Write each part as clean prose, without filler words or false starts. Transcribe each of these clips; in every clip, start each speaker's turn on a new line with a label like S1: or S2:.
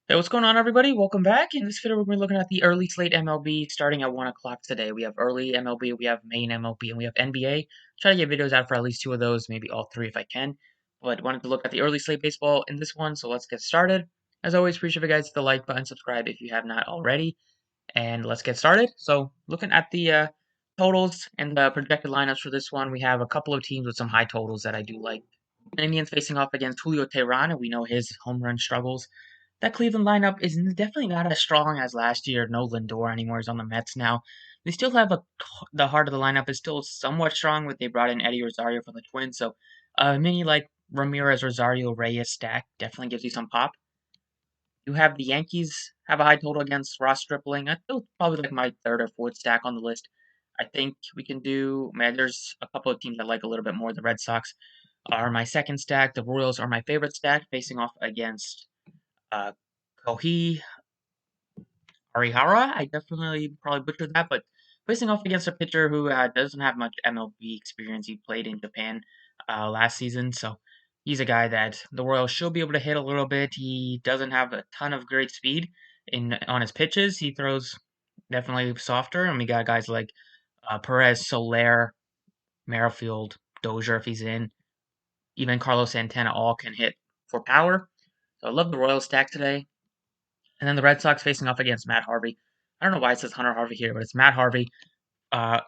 S1: Hey, what's going on, everybody? Welcome back. In this video, we're going to be looking at the early slate MLB starting at 1 o'clock today. We have early MLB, we have main MLB, and we have NBA. Try to get videos out for at least two of those, maybe all three if I can. But wanted to look at the early slate baseball in this one, so let's get started. As always, appreciate you guys hit the like button, subscribe if you have not already, and let's get started. So, looking at the totals and the projected lineups for this one, we have a couple of teams with some high totals that I do like. The Indians facing off against Julio Teheran, and we know his home run struggles. That Cleveland lineup is definitely not as strong as last year. No Lindor anymore. He's on the Mets now. They still have the heart of the lineup is still somewhat strong, but they brought in Eddie Rosario from the Twins. So, mini like Ramirez, Rosario, Reyes stack definitely gives you some pop. You have the Yankees have a high total against Ross Stripling. I feel probably like my third or fourth stack on the list. I think we can do. Man, there's a couple of teams I like a little bit more. The Red Sox are my second stack. The Royals are my favorite stack, facing off against uh, Kohei Arihara. I definitely probably butchered that, but facing off against a pitcher who doesn't have much MLB experience. He played in Japan last season, so he's a guy that the Royals should be able to hit a little bit. He doesn't have a ton of great speed in on his pitches. He throws definitely softer, and we got guys like Perez, Soler, Merrifield, Dozier if he's in. Even Carlos Santana all can hit for power. So I love the Royals stack today. And then the Red Sox facing off against Matt Harvey. I don't know why it says Hunter Harvey here, but it's Matt Harvey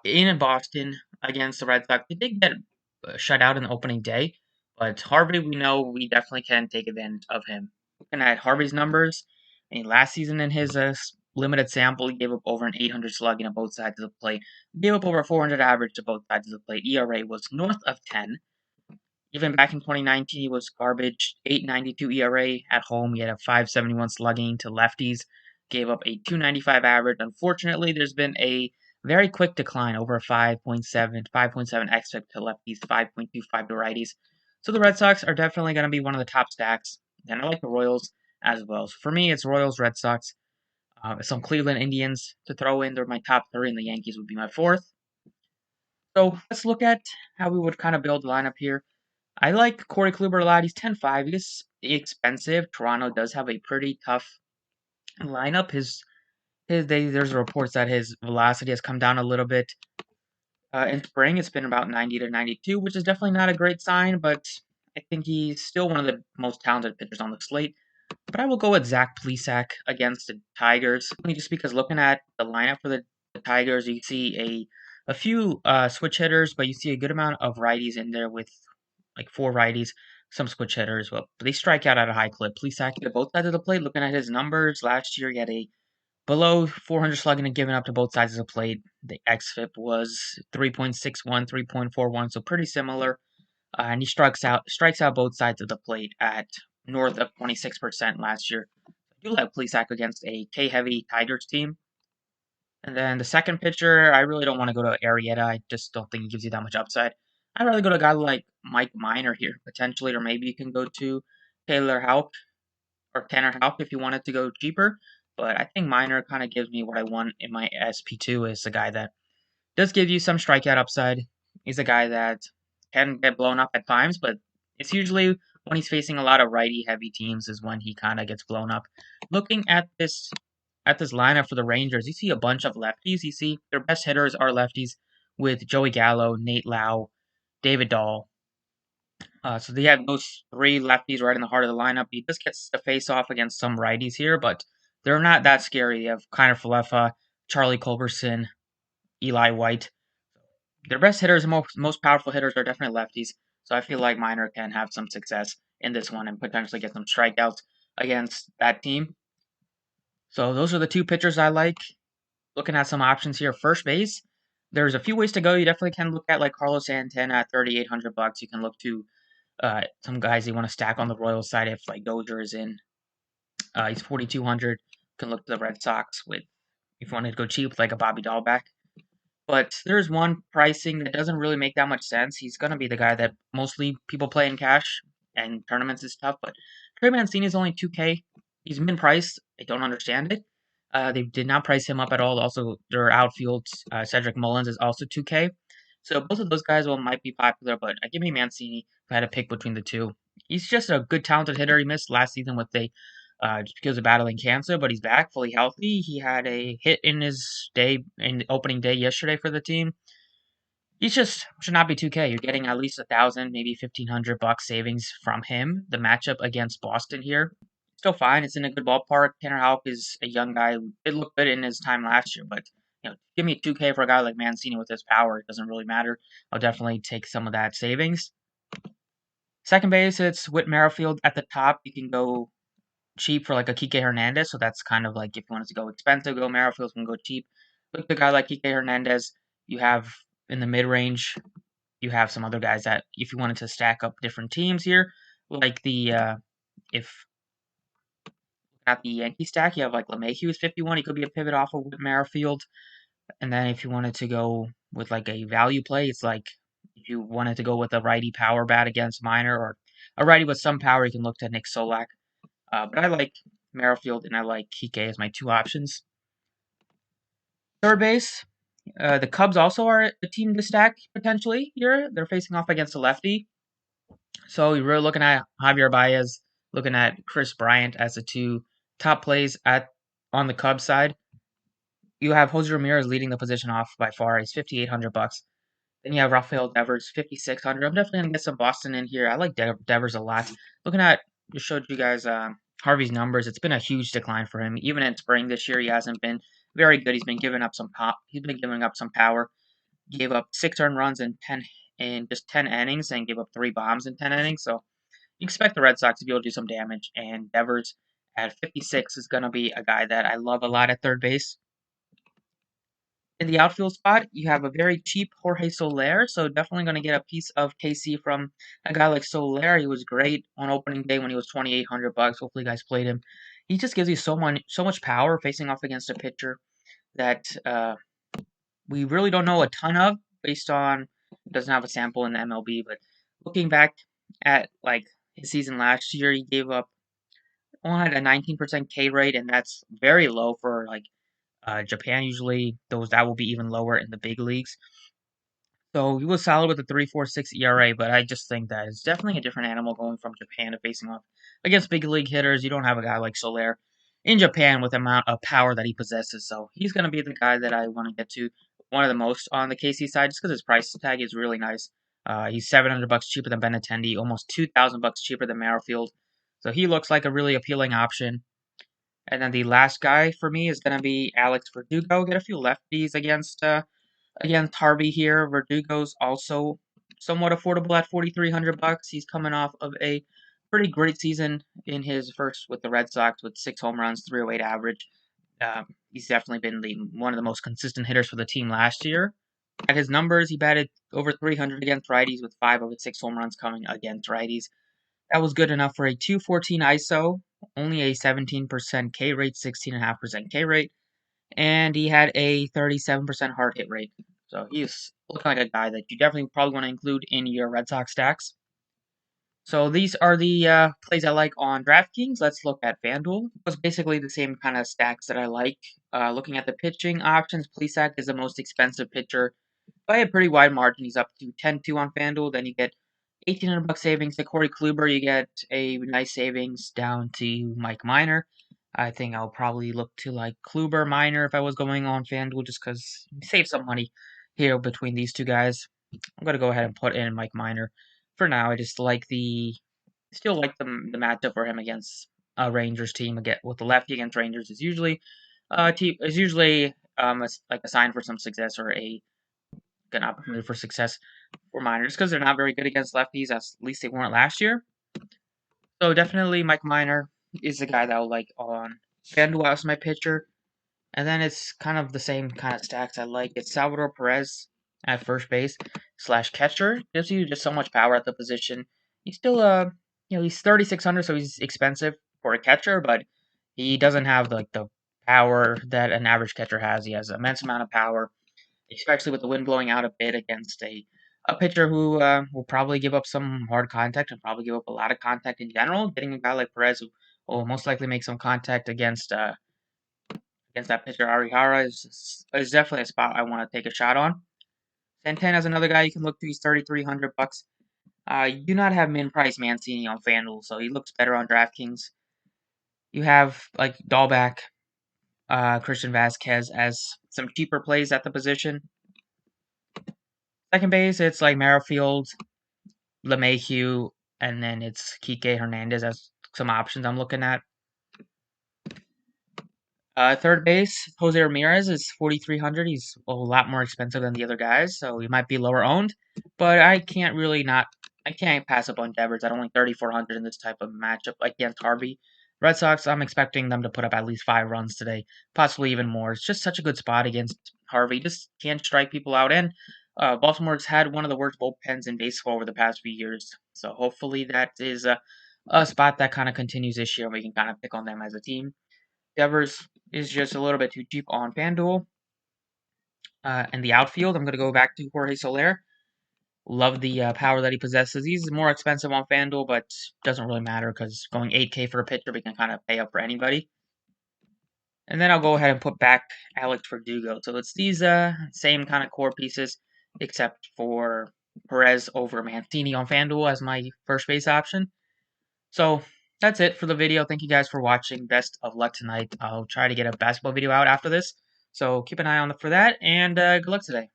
S1: in Boston against the Red Sox. They did get shut out in the opening day, but Harvey, we know we definitely can take advantage of him. Looking at Harvey's numbers, I mean, last season in his limited sample, he gave up over an 800 slugging on both sides of the plate. He gave up over 400 average to both sides of the plate. ERA was north of 10. Even back in 2019, he was garbage. 8.92 ERA at home. He had a 5.71 slugging to lefties. Gave up a 2.95 average. Unfortunately, there's been a very quick decline, over 5.7 xFIP to lefties, 5.25 to righties. So the Red Sox are definitely going to be one of the top stacks. And I like the Royals as well. So for me, it's Royals, Red Sox, some Cleveland Indians to throw in. They're my top three, and the Yankees would be my fourth. So let's look at how we would kind of build the lineup here. I like Corey Kluber a lot. He's 10.5. He's expensive. Toronto does have a pretty tough lineup. There's reports that his velocity has come down a little bit. In spring, it's been about 90 to 92, which is definitely not a great sign, but I think he's still one of the most talented pitchers on the slate. But I will go with Zach Plesac against the Tigers, only just because looking at the lineup for the Tigers, you see a few switch hitters, but you see a good amount of righties in there with like four righties, some switch hitters. Well, they strike out at a high clip. Plesac at both sides of the plate. Looking at his numbers last year, he had a below 400 slugging and giving up to both sides of the plate. The xFIP was 3.61, 3.41, so pretty similar. And he strikes out both sides of the plate at north of 26% last year. I do like Plesac against a K-heavy Tigers team. And then the second pitcher, I really don't want to go to Arrieta. I just don't think he gives you that much upside. I'd rather go to a guy like Mike Minor here, potentially, or maybe you can go to Taylor Houck or Tanner Houck if you wanted to go cheaper. But I think Minor kind of gives me what I want in my SP2 is a guy that does give you some strikeout upside. He's a guy that can get blown up at times, but it's usually when he's facing a lot of righty heavy teams is when he kind of gets blown up. Looking at this lineup for the Rangers, you see a bunch of lefties. You see their best hitters are lefties with Joey Gallo, Nate Lau, David Dahl. So they have those three lefties right in the heart of the lineup. He just gets to face off against some righties here, but they're not that scary. They have Kiner Falefa, Charlie Culberson, Eli White. Their best hitters and most powerful hitters are definitely lefties. So I feel like Minor can have some success in this one and potentially get some strikeouts against that team. So those are the two pitchers I like. Looking at some options here, first base. There's a few ways to go. You definitely can look at like Carlos Santana at $3,800. You can look to some guys you want to stack on the Royals side if like Dozier is in. He's 4,200. You can look to the Red Sox with if you wanted to go cheap like a Bobby Dahlbeck. But there's one pricing that doesn't really make that much sense. He's gonna be the guy that mostly people play in cash and tournaments is tough. But Trey Mancini is only 2K. He's min priced. I don't understand it. They did not price him up at all. Also, their outfield, Cedric Mullins is also 2K. So both of those guys might be popular, but give me Mancini if I had to pick between the two. He's just a good, talented hitter. He missed last season with a just because of battling cancer, but he's back fully healthy. He had a hit in the opening day yesterday for the team. He's just should not be 2K. You're getting at least 1,000, maybe $1,500 savings from him. The matchup against Boston here, still fine. It's in a good ballpark. Tanner Houck is a young guy who did look good in his time last year, but give me 2K for a guy like Mancini with his power. It doesn't really matter. I'll definitely take some of that savings. Second base, it's Whit Merrifield at the top. You can go cheap for like a Kike Hernandez, so that's kind of like if you wanted to go expensive, go Merrifield. You can go cheap. Look, the guy like Kike Hernandez, you have in the mid range, you have some other guys that if you wanted to stack up different teams here, like if at the Yankee stack, you have like LeMahieu who's 51. He could be a pivot off of Whit Merrifield. And then if you wanted to go with like a value play, it's like if you wanted to go with a righty power bat against Minor or a righty with some power, you can look to Nick Solak. But I like Merrifield and I like Kike as my two options. Third base, the Cubs also are a team to stack potentially here. They're facing off against a lefty. So you're really looking at Javier Baez, looking at Chris Bryant as the two top plays on the Cubs side. You have Jose Ramirez leading the position off by far. He's $5,800. Then you have Rafael Devers, 5,600. I'm definitely gonna get some Boston in here. I like Devers a lot. Looking at, just showed you guys Harvey's numbers. It's been a huge decline for him. Even in spring this year, he hasn't been very good. He's been giving up some pop. He's been giving up some power. Gave up 6 earned runs in just 10 innings, and gave up 3 bombs in 10 innings. So you expect the Red Sox to be able to do some damage. And Devers at 56 is gonna be a guy that I love a lot at third base. In the outfield spot, you have a very cheap Jorge Soler, so definitely going to get a piece of KC from a guy like Soler. He was great on opening day when he was $2,800. Hopefully, you guys played him. He just gives you so much power facing off against a pitcher that we really don't know a ton of based on doesn't have a sample in the MLB. But looking back at like his season last year, he gave up only had a 19% K rate, and that's very low for like Japan. Usually that will be even lower in the big leagues. So he was solid with a 3.46 ERA, but I just think that it's definitely a different animal going from Japan to facing off against big league hitters. You don't have a guy like Soler in Japan with the amount of power that he possesses. So he's going to be the guy that I want to get to one of the most on the KC side, just because his price tag is really nice. He's $700 cheaper than Benintendi, almost $2,000 cheaper than Merrifield. So he looks like a really appealing option. And then the last guy for me is going to be Alex Verdugo. Get a few lefties against Harvey here. Verdugo's also somewhat affordable at $4,300. He's coming off of a pretty great season in his first with the Red Sox with 6 home runs, 308 average. He's definitely been one of the most consistent hitters for the team last year. At his numbers, he batted over 300 against righties with 5 of his 6 home runs coming against righties. That was good enough for a 214 ISO, only a 17% K rate, 16.5% K rate, and he had a 37% hard hit rate. So he's looking like a guy that you definitely probably want to include in your Red Sox stacks. So these are the plays I like on DraftKings. Let's look at Fanduel. It's basically the same kind of stacks that I like. Looking at the pitching options, Plesac is the most expensive pitcher by a pretty wide margin. He's up to 10-2 on Fanduel. Then you get $1,800 savings to Corey Kluber. You get a nice savings down to Mike Minor. I think I'll probably look to like Kluber, Minor if I was going on FanDuel just because save some money here between these two guys. I'm gonna go ahead and put in Mike Minor for now. I just like still like the matchup for him against a Rangers team. Again with the lefty against Rangers is usually like a sign for some success or an opportunity for success for Minor just because they're not very good against lefties. At least they weren't last year. So definitely Mike Minor is the guy that I'll like on FanDuel as my pitcher. And then it's kind of the same kind of stacks I like. It's Salvador Perez at first base / catcher. Gives you just so much power at the position. He's still he's 3,600, so he's expensive for a catcher, but he doesn't have the power that an average catcher has. He has an immense amount of power, especially with the wind blowing out a bit against a pitcher who will probably give up some hard contact and probably give up a lot of contact in general. Getting a guy like Perez who will most likely make some contact against that pitcher Arihara is definitely a spot I want to take a shot on. Santana is another guy you can look to. He's $3,300. You do not have min price Mancini on FanDuel, so he looks better on DraftKings. You have like Dahlback, Christian Vasquez as some cheaper plays at the position. Second base, it's like Merrifield, LeMahieu, and then it's Kike Hernandez as some options I'm looking at. Third base, Jose Ramirez is 4,300. He's a lot more expensive than the other guys, so he might be lower owned. But I can't pass up on Devers at only 3,400 in this type of matchup against Harvey. Red Sox, I'm expecting them to put up at least 5 runs today, possibly even more. It's just such a good spot against Harvey. Just can't strike people out. And Baltimore's had one of the worst bullpens in baseball over the past few years. So hopefully that is a spot that kind of continues this year. And we can kind of pick on them as a team. Devers is just a little bit too cheap on Fanduel. In the outfield, I'm going to go back to Jorge Soler. Love the power that he possesses. He's more expensive on Fanduel, but doesn't really matter because going 8K for a pitcher, we can kind of pay up for anybody. And then I'll go ahead and put back Alex Verdugo. So it's these same kind of core pieces, except for Perez over Mancini on Fanduel as my first base option. So that's it for the video. Thank you guys for watching. Best of luck tonight. I'll try to get a basketball video out after this. So keep an eye on for that, and good luck today.